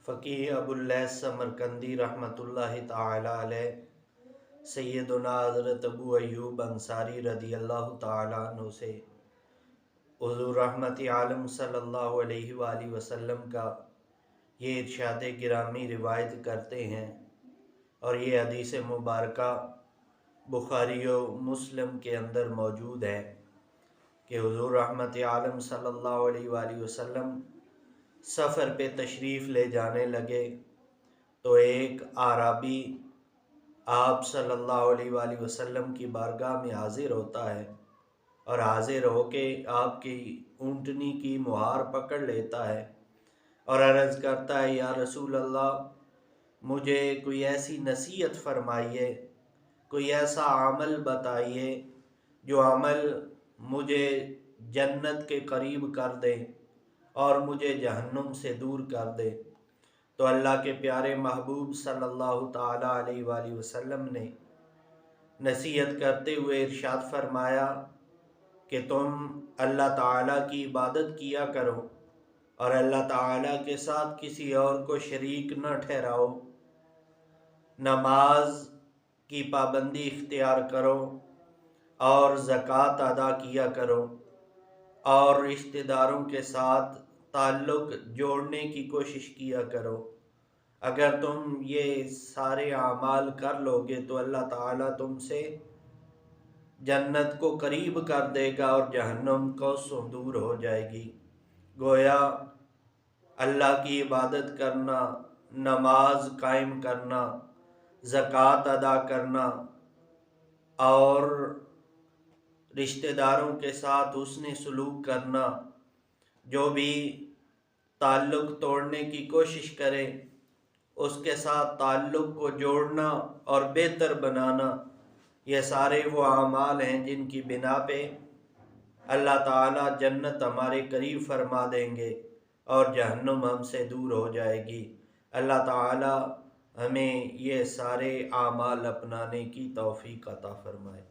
फ़क़ीह अबुल्लैथ Samarqandi रहमतुल्लाह ताला अलैह सैयदना हज़रत अबू अय्यूब अंसारी रदियल्लाहु ताला अन्हु से हुज़ूर रहमत आलम सल्लल्लाहु अलैहि वालैहि वसल्लम का ये इरशाद गिरामी रिवायत करते हैं और ये हदीस मुबारका बुखारी और मुस्लिम के अंदर मौजूद है कि हुज़ूर रहमत आलम सल्लल्लाहु अलैहि वालैहि वसल्लम सफ़र पे तशरीफ़ ले जाने लगे तो एक आराबी आप सल्लल्लाहु अलैहि वसल्लम की बारगाह में हाज़िर होता है और हाज़िर होके आपकी ऊँटनी की मुहार पकड़ लेता है और अर्ज़ करता है, या रसूल अल्लाह, मुझे कोई ऐसी नसीहत फरमाइए, कोई ऐसा अमल बताइए जो अमल मुझे जन्नत के करीब कर दे और मुझे जहन्नुम से दूर कर दे। तो अल्लाह के प्यारे महबूब सल्लल्लाहु ताला अलैहि वसल्लम ने नसीहत करते हुए इरशाद फरमाया कि तुम अल्लाह ताला की इबादत किया करो और अल्लाह ताला के साथ किसी और को शरीक न ठहराओ, नमाज की पाबंदी इख्तियार करो और ज़कात अदा किया करो और रिश्तेदारों के साथ ताल्लुक़ जोड़ने की कोशिश किया करो। अगर तुम ये सारे आमाल कर लोगे तो अल्लाह ताला तुमसे जन्नत को करीब कर देगा और जहन्नुम को सो दूर हो जाएगी। गोया अल्लाह की इबादत करना, नमाज कायम करना, ज़कात अदा करना और रिश्तेदारों के साथ हुस्न सलूक करना, जो भी ताल्लुक़ तोड़ने की कोशिश करे उसके साथ ताल्लुक़ को जोड़ना और बेहतर बनाना, ये सारे वो आमाल हैं जिनकी बिना पे अल्लाह ताला जन्नत हमारे करीब फरमा देंगे और जहन्नुम हमसे दूर हो जाएगी। अल्लाह ताला हमें ये सारे आमाल अपनाने की तौफ़ीक़ अता फ़रमाए।